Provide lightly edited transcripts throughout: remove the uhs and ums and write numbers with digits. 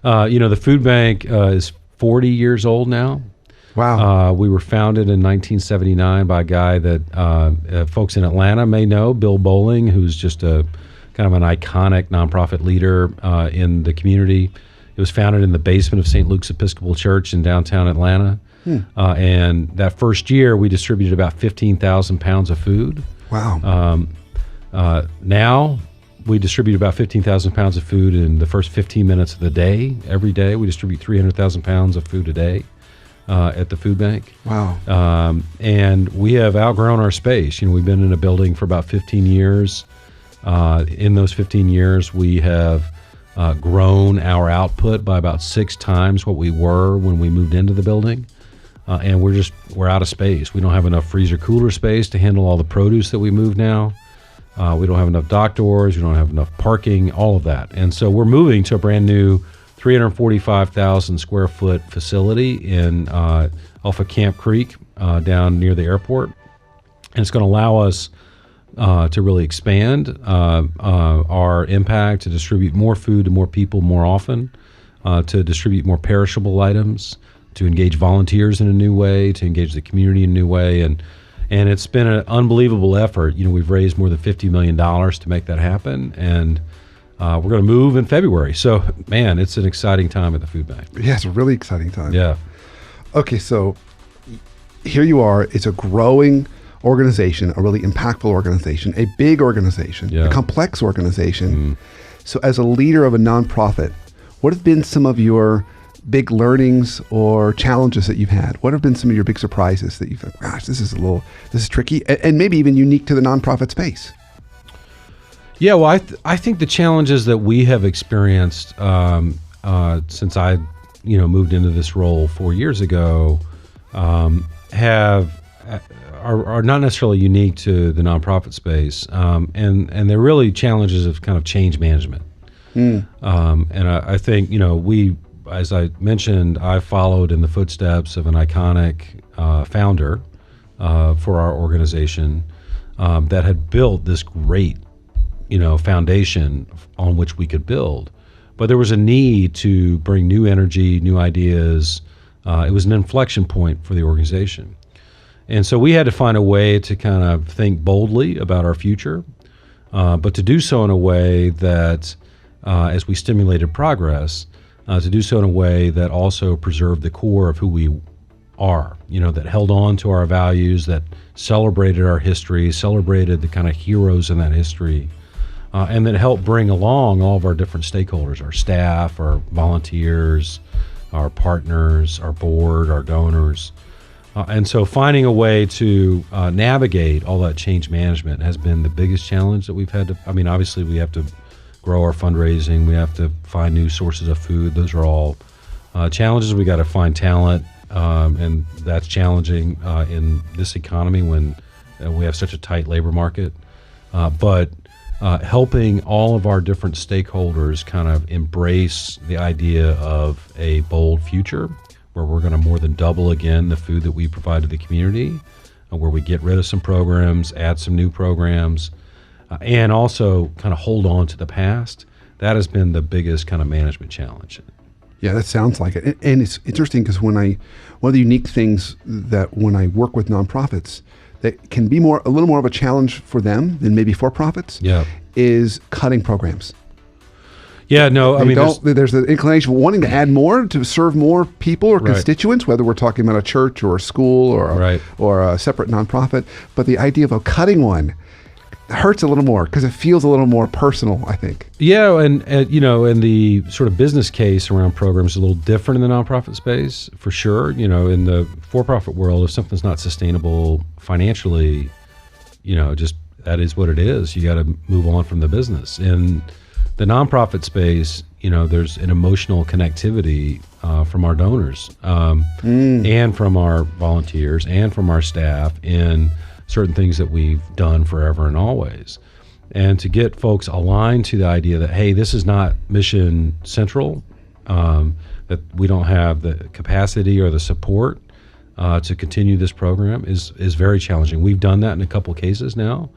The food bank is 40 years old now. Wow. We were founded in 1979 by a guy that folks in Atlanta may know, Bill Bowling, who's just a kind of an iconic nonprofit leader in the community. It was founded in the basement of St. Luke's Episcopal Church in downtown Atlanta. And that first year, we distributed about 15,000 pounds of food. Wow. Now, we distribute about 15,000 pounds of food in the first 15 minutes of the day. Every day, we distribute 300,000 pounds of food a day at the food bank. Wow. And we have outgrown our space. We've been in a building for about 15 years. In those 15 years, we have grown our output by about 6 times what we were when we moved into the building. And we're out of space. We don't have enough freezer cooler space to handle all the produce that we move now. We don't have enough dock doors. We don't have enough parking, all of that. And so we're moving to a brand new 345,000 square foot facility off of Camp Creek down near the airport. And it's going to allow us to really expand our impact, to distribute more food to more people more often, to distribute more perishable items, to engage volunteers in a new way, to engage the community in a new way. And it's been an unbelievable effort. We've raised more than $50 million to make that happen. And we're going to move in February. So, man, it's an exciting time at the food bank. Yeah, it's a really exciting time. Yeah. Okay, so here you are. It's a growing organization, a really impactful organization, a big organization, a complex organization. So as a leader of a nonprofit, what have been some of your big learnings or challenges that you've had? What have been some of your big surprises that you think, gosh, this is tricky and maybe even unique to the nonprofit space? Yeah, well, I think the challenges that we have experienced since I moved into this role 4 years ago are not necessarily unique to the nonprofit space, and they're really challenges of kind of change management. And I think we, as I mentioned, I followed in the footsteps of an iconic founder for our organization that had built this great foundation on which we could build. But there was a need to bring new energy, new ideas. It was an inflection point for the organization. And so we had to find a way to kind of think boldly about our future, but to do so in a way that, as we stimulated progress, to do so in a way that also preserved the core of who we are, that held on to our values, that celebrated our history, celebrated the kind of heroes in that history, and that helped bring along all of our different stakeholders, our staff, our volunteers, our partners, our board, our donors. And so finding a way to navigate all that change management has been the biggest challenge that we've had to, obviously we have to grow our fundraising, we have to find new sources of food. Those are all challenges. We got to find talent, and that's challenging in this economy when we have such a tight labor market. But helping all of our different stakeholders kind of embrace the idea of a bold future where we're going to more than double again the food that we provide to the community, where we get rid of some programs, add some new programs, and also kind of hold on to the past. That has been the biggest kind of management challenge. Yeah, that sounds like it. And it's interesting because one of the unique things that when I work with nonprofits that can be a little more of a challenge for them than maybe for-profits is cutting programs. Yeah, no, there's an inclination of wanting to add more to serve more people or constituents, whether we're talking about a church or a school or a separate nonprofit. But the idea of cutting one hurts a little more because it feels a little more personal, I think. Yeah, and the sort of business case around programs is a little different in the nonprofit space, for sure. In the for-profit world, if something's not sustainable financially, just that is what it is. You got to move on from the business. In the nonprofit space, there's an emotional connectivity from our donors and from our volunteers and from our staff in certain things that we've done forever and always. And to get folks aligned to the idea that, hey, this is not mission central, that we don't have the capacity or the support to continue this program is very challenging. We've done that in a couple cases now.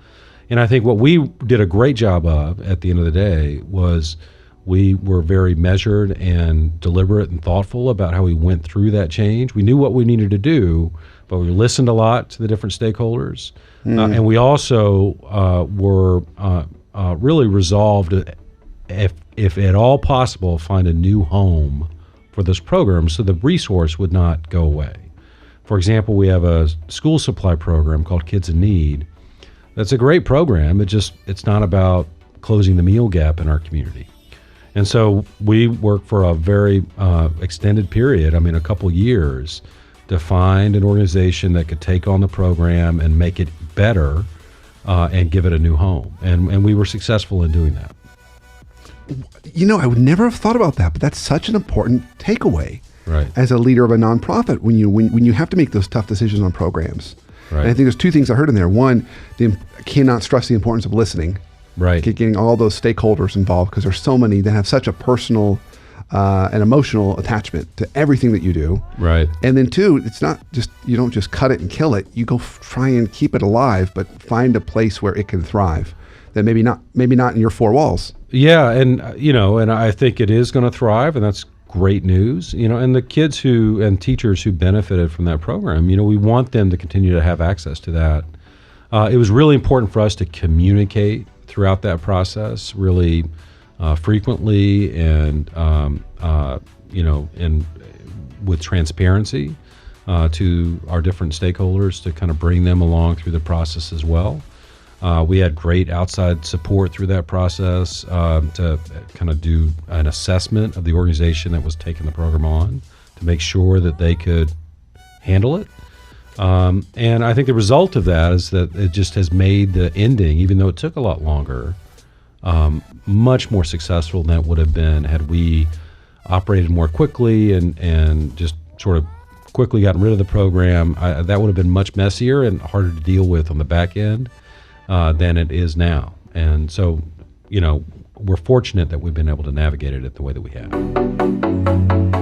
And I think what we did a great job of at the end of the day was We were very measured and deliberate and thoughtful about how we went through that change. We knew what we needed to do, but we listened a lot to the different stakeholders. And we also were really resolved to, if at all possible, find a new home for this program so the resource would not go away. For example, we have a school supply program called Kids in Need. That's a great program. It's not about closing the meal gap in our community. And so we worked for a very extended period, a couple years, to find an organization that could take on the program and make it better and give it a new home. And we were successful in doing that. I would never have thought about that, but that's such an important takeaway as a leader of a nonprofit when you have to make those tough decisions on programs. Right. And I think there's two things I heard in there. One, cannot stress the importance of listening. Right. Getting all those stakeholders involved, because there's so many that have such a personal and emotional attachment to everything that you do. Right. And then two, it's not just, you don't just cut it and kill it. You go try and keep it alive, but find a place where it can thrive. That maybe not in your four walls. Yeah, and and I think it is going to thrive, and that's great news. And the kids and teachers who benefited from that program, we want them to continue to have access to that. It was really important for us to communicate throughout that process really frequently and with transparency to our different stakeholders to kind of bring them along through the process as well. We had great outside support through that process to kind of do an assessment of the organization that was taking the program on to make sure that they could handle it. And I think the result of that is that it just has made the ending, even though it took a lot longer, much more successful than it would have been had we operated more quickly and just sort of quickly gotten rid of the program. That would have been much messier and harder to deal with on the back end than it is now. And so, we're fortunate that we've been able to navigate it the way that we have.